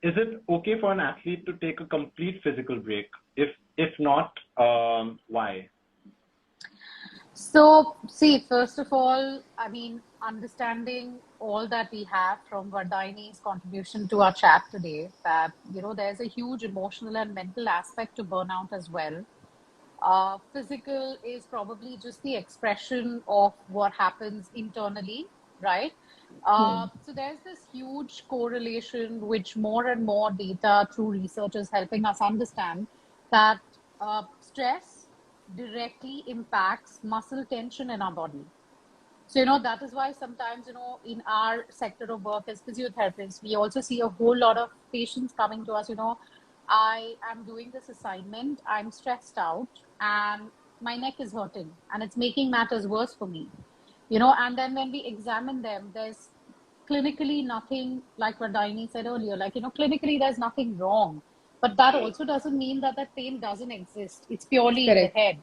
is it okay for an athlete to take a complete physical break? If not, why? So, see, first of all, I mean, understanding all that we have from Varadayni's contribution to our chat today, that, there's a huge emotional and mental aspect to burnout as well. Physical is probably just the expression of what happens internally, right? So there's this huge correlation, which more and more data through research is helping us understand that stress directly impacts muscle tension in our body. So, that is why sometimes, in our sector of work as physiotherapists, we also see a whole lot of patients coming to us, I am doing this assignment, I'm stressed out, and my neck is hurting, and it's making matters worse for me. And then when we examine them, there's clinically nothing, like what Daini said earlier, like, clinically there's nothing wrong. But that also doesn't mean that that pain doesn't exist. It's purely in the head.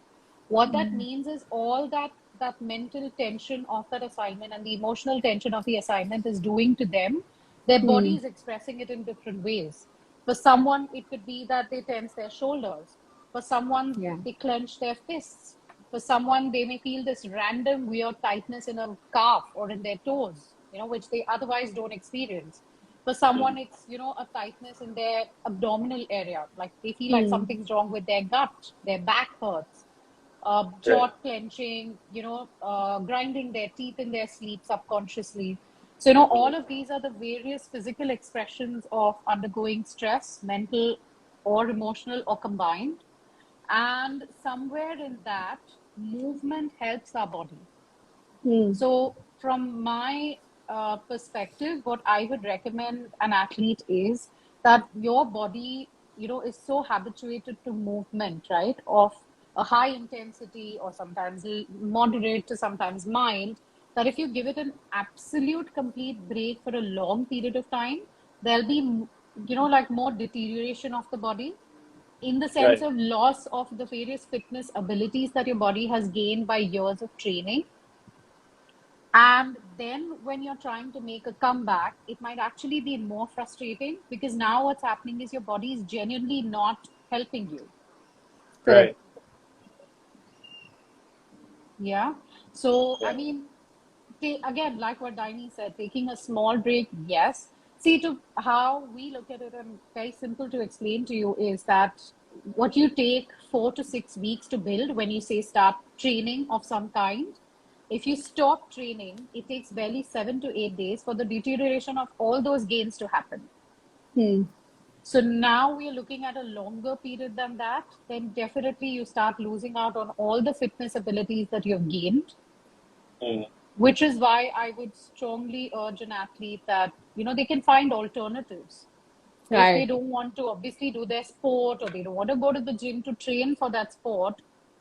What that means is all that mental tension of that assignment and the emotional tension of the assignment is doing to them, their body is expressing it in different ways. For someone, it could be that they tense their shoulders. For someone, they clench their fists. For someone, they may feel this random weird tightness in a calf or in their toes, which they otherwise don't experience. For someone, it's, a tightness in their abdominal area. Like they feel like something's wrong with their gut, their back hurts, jaw clenching, grinding their teeth in their sleep subconsciously. So, all of these are the various physical expressions of undergoing stress, mental or emotional or combined. And somewhere in that, movement helps our body. So, from my perspective, what I would recommend an athlete is that your body, is so habituated to movement, right? Of a high intensity or sometimes moderate to sometimes mild, that if you give it an absolute complete break for a long period of time, there'll be, like more deterioration of the body in the sense of loss of the various fitness abilities that your body has gained by years of training. And then when you're trying to make a comeback, it might actually be more frustrating because now what's happening is your body is genuinely not helping you. Right. Yeah. So, I mean, again, like what Daini said, taking a small break, yes. See, to how we look at it, and very simple to explain to you, is that what you take 4 to 6 weeks to build when you say start training of some kind, if you stop training, it takes barely 7 to 8 days for the deterioration of all those gains to happen. So now we are looking at a longer period than that, then definitely you start losing out on all the fitness abilities that you've gained. Which is why I would strongly urge an athlete that, they can find alternatives. If they don't want to obviously do their sport or they don't want to go to the gym to train for that sport,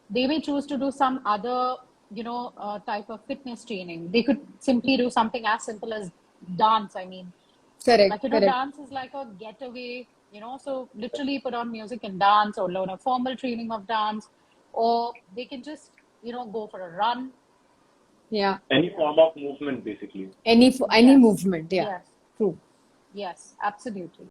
they may choose to do some other, type of fitness training. They could simply do something as simple as dance. I mean, dance is like a getaway, so literally put on music and dance or learn a formal training of dance, or they can just, go for a run. Any form of movement, basically. Any movement, Yes. True. Yes, absolutely.